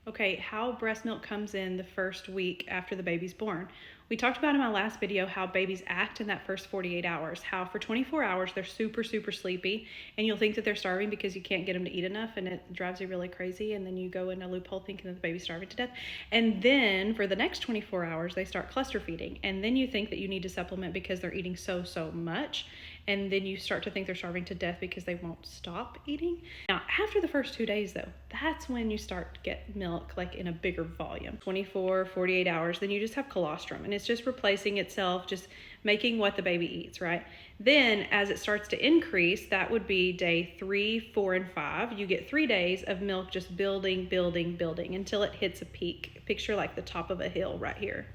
Okay, how breast milk comes in the first week after the baby's born. We talked about in my last video how babies act in that first 48 hours, how for 24 hours they're super, super sleepy, and you'll think that they're starving because you can't get them to eat enough, and it drives you really crazy, and then you go in a loophole thinking that the baby's starving to death. And then for the next 24 hours, they start cluster feeding, and then you think that you need to supplement because they're eating so, so much, and then you start to think they're starving to death because they won't stop eating. Now, after the first 2 days, though, that's when you start to get milk like in a bigger volume. 24, 48 hours, then you just have colostrum, and it's just replacing itself, just making what the baby eats, right? Then as it starts to increase, that would be day 3, 4, and 5. You get 3 days of milk just building, building, building until it hits a peak. Picture like the top of a hill right here.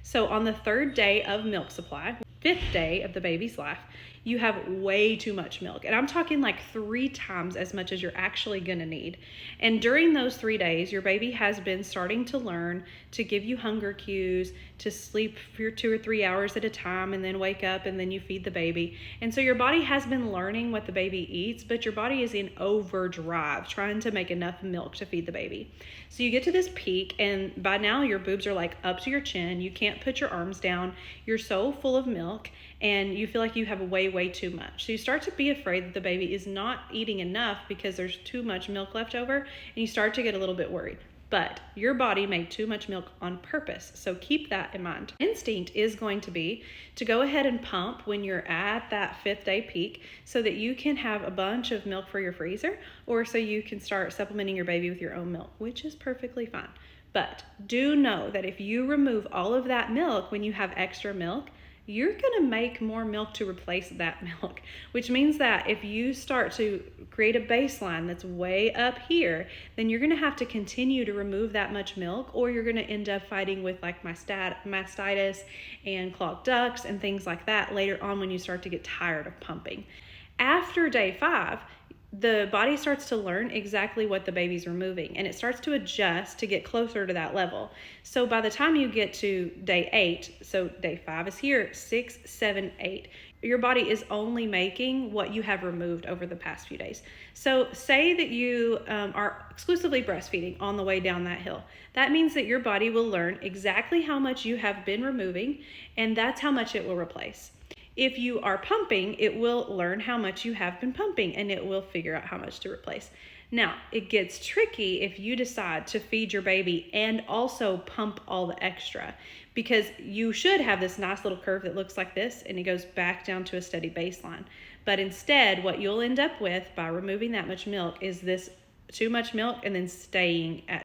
So on the 3rd day of milk supply, 5th day of the baby's life, you have way too much milk. And I'm talking like 3 times as much as you're actually gonna need. And during those 3 days, your baby has been starting to learn to give you hunger cues, to sleep for 2 or 3 hours at a time, and then wake up and then you feed the baby. And so your body has been learning what the baby eats, but your body is in overdrive trying to make enough milk to feed the baby. So you get to this peak, and by now your boobs are like up to your chin. You can't put your arms down. You're so full of milk, and you feel like you have way too much. So you start to be afraid that the baby is not eating enough because there's too much milk left over, and you start to get a little bit worried. But your body made too much milk on purpose, so keep that in mind. Instinct is going to be to go ahead and pump when you're at that 5th day peak so that you can have a bunch of milk for your freezer, or so you can start supplementing your baby with your own milk, which is perfectly fine. But do know that if you remove all of that milk when you have extra milk, you're gonna make more milk to replace that milk, which means that if you start to create a baseline that's way up here, then you're gonna have to continue to remove that much milk, or you're gonna end up fighting with like mastitis and clogged ducts and things like that later on when you start to get tired of pumping. After day 5, the body starts to learn exactly what the baby's removing, and it starts to adjust to get closer to that level. So by the time you get to day 8, so day 5 is here, 6, 7, 8, your body is only making what you have removed over the past few days. So say that you are exclusively breastfeeding on the way down that hill. That means that your body will learn exactly how much you have been removing, and that's how much it will replace. If you are pumping, it will learn how much you have been pumping, and it will figure out how much to replace. Now, it gets tricky if you decide to feed your baby and also pump all the extra, because you should have this nice little curve that looks like this, and it goes back down to a steady baseline. But instead, what you'll end up with by removing that much milk is this too much milk and then staying at